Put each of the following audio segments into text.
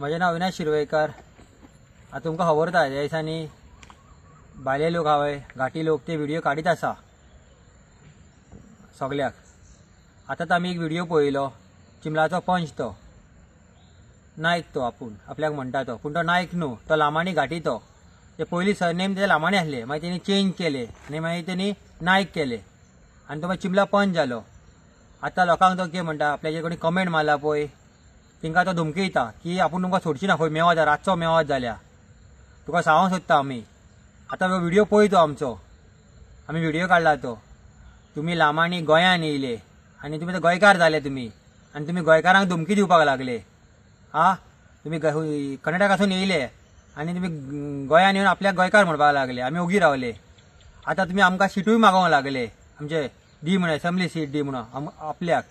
माझे नाव अविनाश शिरवेकर। आता तुमकां खबर आसा ह्या दिसांनी भायले लोक हांवें घाटी लोक ते व्हिडिओ काडीत आसा सगळ्याक। आतां आमी एक व्हिडिओ पळयलो चिमलाचो पंच तो नायक तो आपूण आपल्याक म्हणटा तो, पूण तो नायक न्हू, तो लामाणी घाटी तो। ते पयलीं सरनेम ते लामाणी आसले, मागीर तेणी चेंज केले आनी मागीर तेणी नायक केले आनी तो मागीर चिमला पंच जालो। आतां लोकांक तो कितें म्हणटा, आपल्याचे कोणी कमेंट मारला पळय तिंका तो धमकी दिता की आपूण तुमकां सोडची ना, खंय मेवत रातचो मेवत जाल्या तुका सांगूंक सोदता आमी। आतां हो व्हिडिओ पळय तो आमचो, आमी व्हिडिओ काडला तो। तुमी लामाणी गोंयान येयले आनी तुमी ते गोंयकार जाले तुमी, आनी तुमी गोंयकारांक धमकी दिवपाक लागले। तुमी कर्नाटकासून येयले आनी तुमी गोंयान येवन आपल्याक गोंयकार म्हणपाक लागले, आमी ओगी रावले। आतां तुमी आमकां सिटूय मागोवंक लागले, आमचे दी म्हणून असेंब्ली सीट दी म्हणून आपल्याक।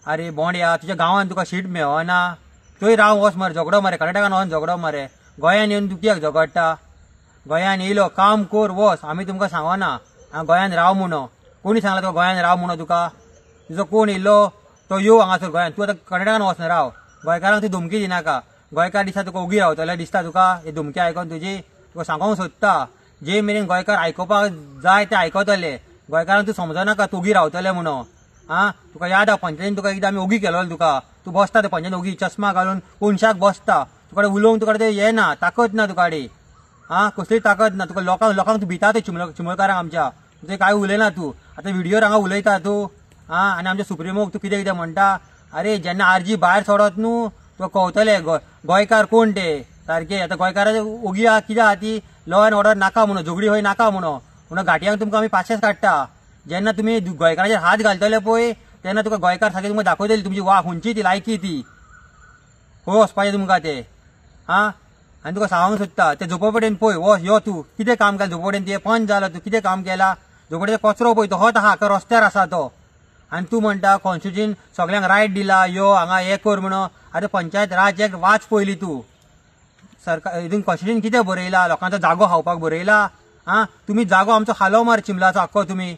अरे बोंड्या, तुज्या गांवांत तुका सीट मेळना, थंय राव वच मरे, झगडो मरे, कर्नाटकान वचून झगडो मरे, गोंयान येवन तूं कित्याक झगडटा? गोंयान येयलो काम कर वच, आमी तुमकां सांगना गोंयान राव म्हणून। कोणी सांगला तुका गोंयान राव म्हणून? तुका तुजो कोण येयलो तो यो हांगासर गोंयान, तूं आतां कर्नाटकान वचना राव। गोंयकारांक तूं धमकी दिनाका, गोंयकार दिसता तुका ओगी रावतले दिसता तुका। हे धमकी आयकून तुजी तुका सांगूंक सोदता, जे मेरेन गोंयकार आयकोपाक जाय ते आयकतले, गोंयकारांक तूं समजनाका तूं ओगी रावतले म्हणून। तुका याद आहा पंचायतीन तुका एकदां आमी ओगी केलो तुका, तूं बसता ते पंचायतीन ओगी चश्मा घालून कोणशाक बसता, तुका उलोवंक तुका ते येना, ताकद ना तुकाडे, कसली ताकद ना तुका। लोकांक तूं भिता ते चिमलकारांक आमच्या, तुजें कांय उलयना तूं। आतां व्हिडिओर हांगा उलयता तूं आनी आमच्या सुप्रिमोक तूं कितें कितें म्हणटा। अरे जेन्ना आरजी भायर सोडत न्हू तुका कळटलें गोंयकार कोण ते सारके। आतां गोंयकारांचे ओगी आहा कित्याक आहा ती लॉ एंड ऑर्डर नाका म्हणून, झगडी खंय नाका म्हणून घाटयांक तुमकां आमी पाशेस काडटा। जेन्ना तुमी गोंयकाराचेर हात घालतले पळय तेन्ना तुका गोंयकार सारके तुमकां दाखयतली तुमची खंयची ती लायकी ती, खंय वचपाचें तुमकां ते। आनी तुका सांगूंक सोदता ते झोपडपट्टेन पळय वच, यो तूं कितें काम केलां झोपडपट्टेन, तुवें पंच जाला तूं कितें काम केलां? झोपडपट्टेचो कचरो पळय तो होच आहा तो रस्त्यार आसा तो, आनी तूं म्हणटा कॉन्स्टिट्यूशन सगळ्यांक रायट दिला, यो हांगा हें कर म्हणून। आतां पंचायत राज एक्ट वाच पयलीं तूं, सरकार हितून कॉन्स्टिट्यूशन कितें बरयला, लोकांचो जागो खावपाक बरयला। तुमी जागो आमचो खालो मरे चिमलाचो आख्खो तुमी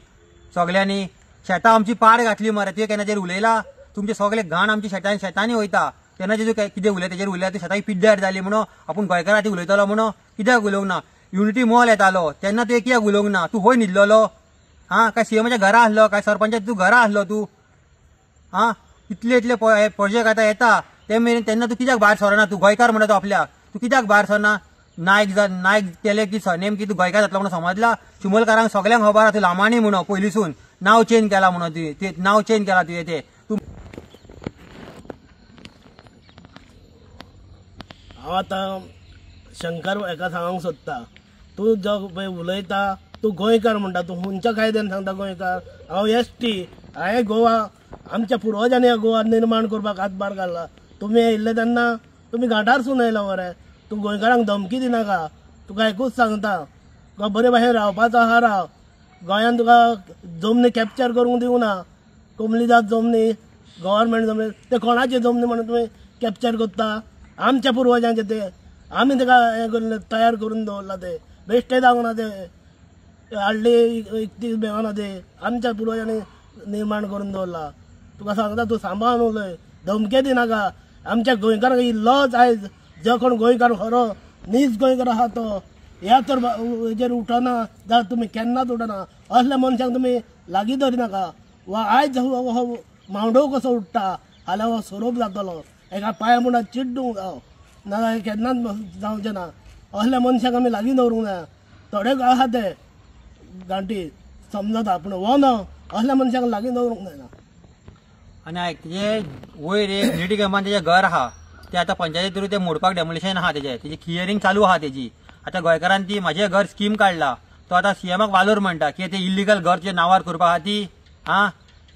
सगळ्यांनी, शेतां आमची पाड घातली मरे, तुवें केन्नाचेर उलयला? तुमचे सगळे घाण आमची शेतांनी वयता तेन्नाचेर तूं कितें उलय, तेजेर उलयला ती शेतांक पिड्ड्यार जाली म्हणून आपूण गोंयकारांची उलयतलो म्हणून कित्याक उलोवंक ना? युनिटी मॉल येतालो तेन्ना तुवें कित्याक उलोवंक ना? तूं खंय न्हिदलोलो? काय सीएमाच्या घरा आसलो, काय सरपंचाच्या तूं घरा आसलो तूं? इतले इतले प्रोजेक्ट आतां येता ते मेरेन तेन्ना तूं कित्याक भायर सरना? तूं गोंयकार म्हणटा तो आपल्याक, तूं कित्याक भायर सरना? नायक केले की सरनेम की तूं गोंयकार जातलो म्हणून समजला? चिमलकारांक सगळ्यांक खबर आहा तूं लामाणी म्हणून पयलींसून नांव चेंज केला म्हणून, ते नांव चेंज केला तुवें ते। हांव आतां शंकर हेका सांगूंक सोदता, तूं जो पळय उलयता तूं गोंयकार म्हणटा, तूं खंयच्या कायद्यान सांगता गोंयकार? हांव एसटी, हांवें गोवा आमच्या पुर्वजांनी गोवा निर्माण करपाक हातभार घातला। तुमी येयल्ले तेन्ना तुमी घाटारसून येयलो मरे, तूं गोंयकारांक धमकी दिनाका। तुका एकूच सांगता, तुका बरे भाशेन रावपाचो आहा राव। गोंयान तुका जमनी कॅप्चर करूंक दिवं ना, कोमलीजात जमनी, गव्हर्मेंट जमनी, ते कोणाचे जमनी म्हणून तुमी कॅप्चर करता? आमच्या पुर्वजांचे ते, आमी ताका हें करून तयार करून दवरला, ते बेश्टे जावना, ते हाडले इकतीस मेळना, ते आमच्या पुर्वजांनी निर्माण करून दवरला। तुका सांगता तूं सांबाळून उलय, धमके दिनाका। आमच्या गोंयकारांक ही लॉच आयज, जो कोण गोंयकार खरो नीज गोंयकार आहा तो ह्या तर हेजेर उठना जाल्यार तुमी केन्नाच उठना। असल्या मनशांक तुमी लागीं धरिनाका। वा आयज हो मांडो कसो उठटा फाल्यां हो सोरोप जातलो, एका पांया मुडार चिड्डूंक जावं नाजाल्यार केन्नाच जावचें ना। असल्या मनशांक आमी लागीं दवरूंक जाय। थोडे आहा ते गांठी समजता, पूण हो न्हू, असल्या मनशांक लागीं दवरूंक जायना। आनी आयक तेजे वयर एक मिलिटरी कॅम्पान तेजें घर आहा, ते आतां पंचायती थ्रू ते मोडपाक डेमोलिशन आहा, तेजी हियरिंग चालू आहा तेजी। आतां गोंयकारान ती म्हाजें घर स्कीम काडला, तो आतां सीएमाक वालोर म्हणटा की ते इल्लिगल घर तुज्या नांवार करपा आहा ती।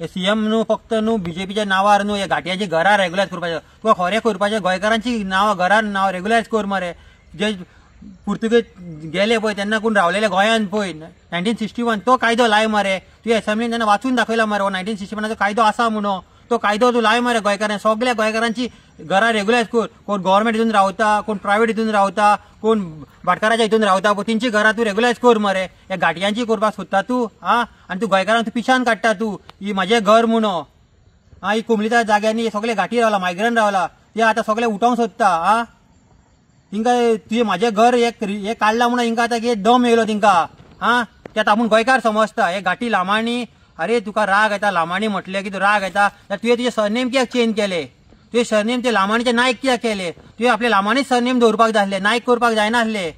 हे सीएम न्हू फक्त न्हू बीजेपीच्या नांवार न्हू, हे घाटयांची घरां रेग्युलायज करपाचें, तुका खरें करपाचें गोंयकारांची नांवां घरां नांव रेग्युलायज कर मरे। जे पुर्तुगेज गेले पळय तेन्ना कोण रावलेले गोंयान पळय 1961 तो कायदो लाय मरे, तुवें असेंब्लीन तेन्ना वाचून दाखयला मरे, 1961 कायदो आसा म्हणून, तो कायदो तूं लाय मरे गोंयकारांक। सगळ्या गोंयकारांची घरां रेग्युलायज कर, कोण गव्हर्मेंट हितून रावता, कोण प्रायवेट हितून रावता, कोण भाटकाराच्या हितून रावता पळय तेंची घरां तूं रेग्युलायज कर मरे। हे घाटयांची करपाक सोदता तूं? आनी तूं गोंयकारांक तूं पिशान काडटा तूं, ही म्हाजें घर म्हणून। ही कोमलीच्या जाग्यांनी सगळे घाटी रावला, मायग्रंट रावला, ते आता सगळे उठोवंक सोदता आ तिंका तुझे माझे घर एक काढला म्हणून हिंका आता दम येयलो तिंका हा त्यात आपण गोंयकार समजता हे घाटी लामाणी अरे तुका राग येता लामाणी म्हटले की तू राग येता तुझे सरनेम कित्याक चेंज केले तुझे सरनेम ते लामाणीचे नायक कित्याक केले तुझे आपले लामाणीच सरनेम दवरपाक जाय आसले नायक करपाक जायना आसले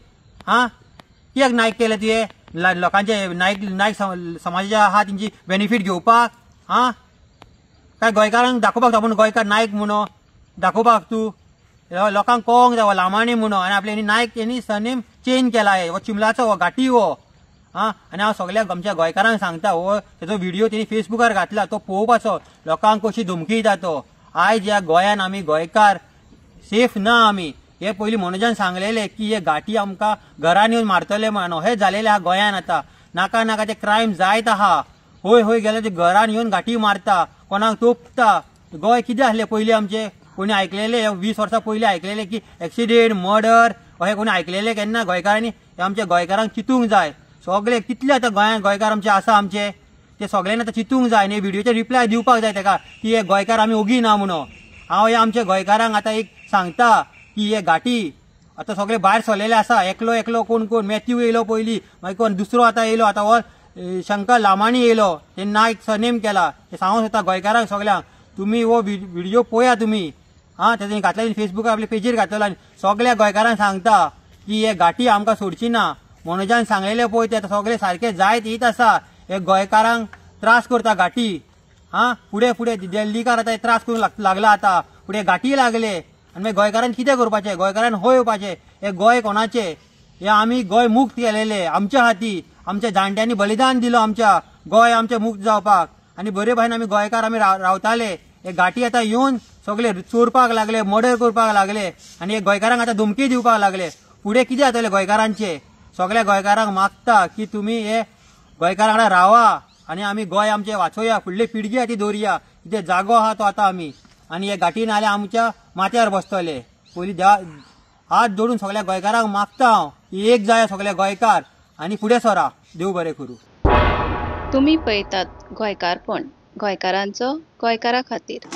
हा कित्याक नायक केले तुझे लोकांचे नायक समाजाचे आहा तेंची बेनिफीट घेवपाक हा काय गोंयकारांक दाखोवपाक आपण गोंयकार नायक म्हणून दाखोवपाक तू लोकांक कळोंक जाय लामाणी म्हणून आनी आपले नायक यांनी सरनेम चेंज केला आहे हो चिमलाचो हो घाटी हो हा आनी हांव सगळ्या आमच्या गोंयकारांक सांगता हो तेजो व्हिडिओ तेणी फेसबुकार घातला तो पळोवपाचो लोकांक कशी धमकी दिता तो आयज ह्या गोंयान आमी गोंयकार सेफ ना आमी हे पयलीं मनोजान सांगलेले की हे घाटी आमकां घरान येवन मारतले म्हणून हे जालेले आहा गोंयान आतां नाका नाका ते क्रायम जायत आहा होय होय गेले ते घरान येवन घाटी मारता कोणाक तोपता गोंय कितें आसले पयलीं आमचे कोणी आयकलेले 20 वर्सां पयलीं आयकलेले की एक्सिडेंट मर्डर अशें कोणी आयकलेले केन्ना गोंयकारांनी हे आमच्या गोंयकारांक चिंतूंक जाय सगळे कितले आतां गोंयांत गोंयकार आमचे आसा आमचे ते सगळ्यांनी आतां चिंतूंक जाय आनी व्हिडिओचे रिप्लाय दिवपाक जाय ताका की हे गोंयकार आमी ओगी ना म्हणून हांव हे आमच्या गोंयकारांक आतां एक सांगता की हे घाटी आतां सगळे भायर सरलेले आसा एकलो एकलो कोण कोण मॅथ्यू येयलो पयलीं मागीर कोण दुसरो आतां येयलो आतां हो शंकर लामाणी येयलो ते नायक सरनेम केला ते सांगूंक सोदता गोंयकारांक सगळ्यांक तुमी हो व्हिडिओ पळया तुमी हा तेणी घातलेले फेसबुकार आपल्या पेजीर घातलेलो आनी सगळ्या गोंयकारांक सांगता की हे घाटी आमकां सोडची ना मनोजान सांगलेले पळय ते सगळे सारखे जायत येत आसा हे गोंयकारांक त्रास करता घाटी हा फुडें फुडें दिल्लीकार आतां त्रास करूंक लागला आतां फुडें घाटी लागले आनी मागीर गोंयकारांनी कितें करपाचें गोंयकारांनी हो येवपाचें हे गोंय कोणाचें हे आमी गोंय मुक्त केलेले आमच्या हाती आमच्या जाणट्यांनी बलिदान दिलो आमच्या गोंय आमचें मुक्त जावपाक आनी बरे भाशेन आमी गोंयकार आमी रावताले हे घाटी आतां येवन सगळे चोरपाक लागले मर्डर करपाक लागले आनी हे गोंयकारांक आतां धमकी दिवपाक लागले फुडें कितें जातले गोंयकारांचे सगळ्या गोंयकारांक मागता की तुमी हे गोंयकारां वांगडा रावा आनी आमी गोंय आमचें वाचोवया फुडली पिळगी आहा ती दवरया कितें जागो आहा तो आतां आमी आनी हे घाटी नाल्यार आमच्या माथ्यार बसतले पयलीं हात जोडून सगळ्या गोंयकारांक मागता हांव की एक जाया सगळे गोंयकार आनी फुडें सरा देव बरें करूं तुम्ही पळयतात गोंयकारपण गोंयकारांचो गोंयकारा खातीर